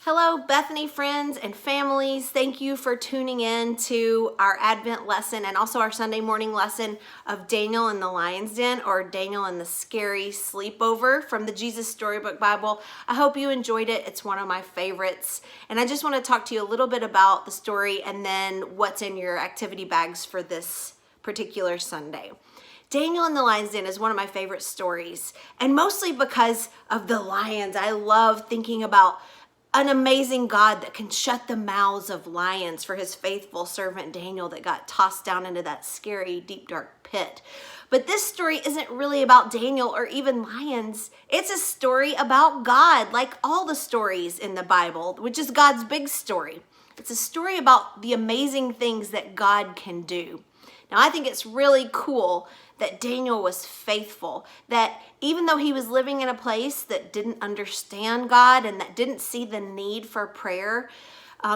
Hello, Bethany friends and families. Thank you for tuning in to our Advent lesson and also our Sunday morning lesson of Daniel in the Lion's Den, or Daniel in the Scary Sleepover from the Jesus Storybook Bible. I hope you enjoyed it. It's one of my favorites. And I just want to talk to you a little bit about the story and then what's in your activity bags for this particular Sunday. Daniel in the Lion's Den is one of my favorite stories, and mostly because of the lions. I love thinking about an amazing God that can shut the mouths of lions for his faithful servant Daniel that got tossed down into that scary, deep, dark pit. But this story isn't really about Daniel or even lions. It's a story about God, like all the stories in the Bible, which is God's big story. It's a story about the amazing things that God can do. Now, I think it's really cool that Daniel was faithful, that even though he was living in a place that didn't understand God and that didn't see the need for prayer,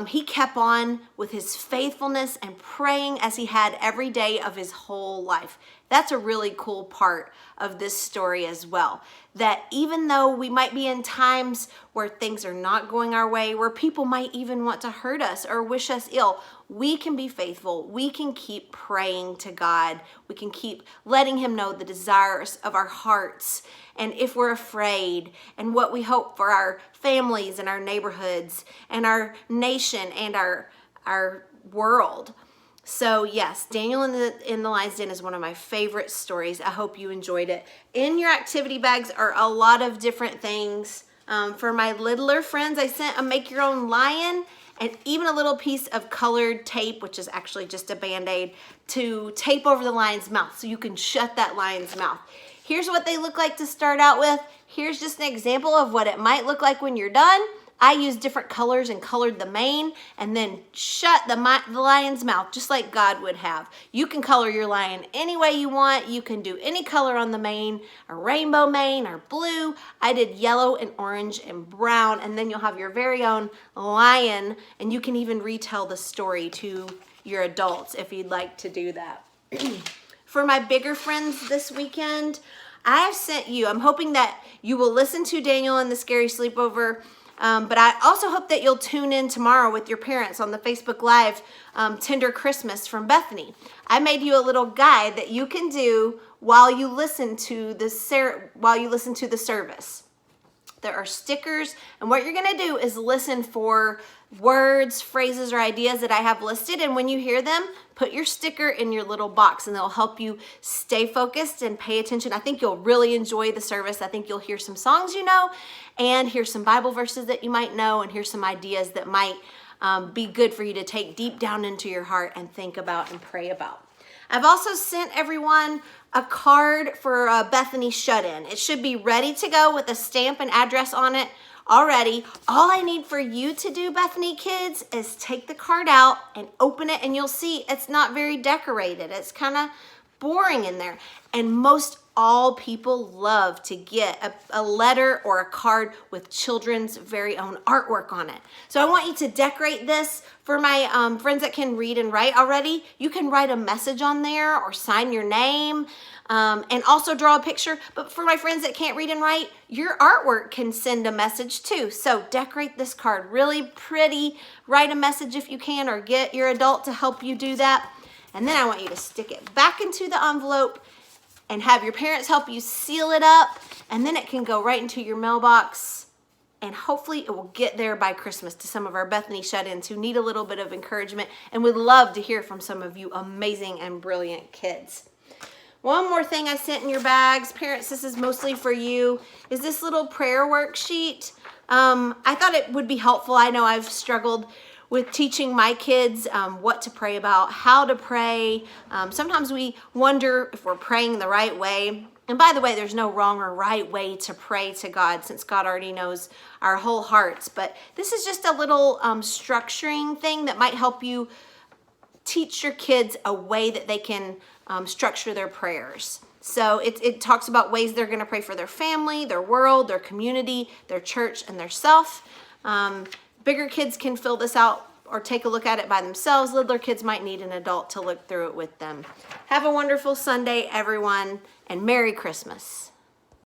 he kept on with his faithfulness and praying as he had every day of his whole life. That's a really cool part of this story as well. That even though we might be in times where things are not going our way, where people might even want to hurt us or wish us ill, we can be faithful. We can keep praying to God. We can keep letting him know the desires of our hearts, and if we're afraid, and what we hope for our families and our neighborhoods and our nation and our world. So yes, Daniel in the Lion's Den is one of my favorite stories. I hope you enjoyed it. In your activity bags are a lot of different things. For my littler friends, I sent a make your own lion and even a little piece of colored tape, which is actually just a Band-Aid, to tape over the lion's mouth so you can shut that lion's mouth. Here's what they look like to start out with. Here's just an example of what it might look like when you're done. I used different colors and colored the mane and then shut the lion's mouth just like God would have. You can color your lion any way you want. You can do any color on the mane, a rainbow mane or blue. I did yellow and orange and brown, and then you'll have your very own lion, and you can even retell the story to your adults if you'd like to do that. For my bigger friends this weekend, I have sent you, I'm hoping that you will listen to Daniel in the Scary Sleepover, but I also hope that you'll tune in tomorrow with your parents on the Facebook Live Tender Christmas from Bethany. I made you a little guide that you can do while you listen to the service. There are stickers, and what you're gonna do is listen for words, phrases, or ideas that I have listed, and when you hear them, put your sticker in your little box, and they'll help you stay focused and pay attention. I think you'll really enjoy the service. I think you'll hear some songs you know, and hear some Bible verses that you might know, and hear some ideas that might be good for you to take deep down into your heart and think about and pray about. I've also sent everyone a card for Bethany Shut-In. It should be ready to go with a stamp and address on it already. All I need for you to do, Bethany kids, is take the card out and open it, and you'll see it's not very decorated. It's kind of boring in there. And most all people love to get a letter or a card with children's very own artwork on it. So I want you to decorate this. For my friends that can read and write already, you can write a message on there or sign your name and also draw a picture. But for my friends that can't read and write, your artwork can send a message too. So decorate this card really pretty. Write a message if you can, or get your adult to help you do that. And then I want you to stick it back into the envelope and have your parents help you seal it up, and then it can go right into your mailbox, and hopefully it will get there by Christmas to some of our Bethany Shut-Ins who need a little bit of encouragement and would love to hear from some of you amazing and brilliant kids. One more thing I sent in your bags, parents, this is mostly for you, is this little prayer worksheet. I thought it would be helpful. I know I've struggled with teaching my kids what to pray about, how to pray. Sometimes we wonder if we're praying the right way. And by the way, there's no wrong or right way to pray to God, since God already knows our whole hearts. But this is just a little structuring thing that might help you teach your kids a way that they can structure their prayers. So it talks about ways they're going to pray for their family, their world, their community, their church, and their self. Bigger kids can fill this out or take a look at it by themselves. Littler kids might need an adult to look through it with them. Have a wonderful Sunday, everyone, and Merry Christmas.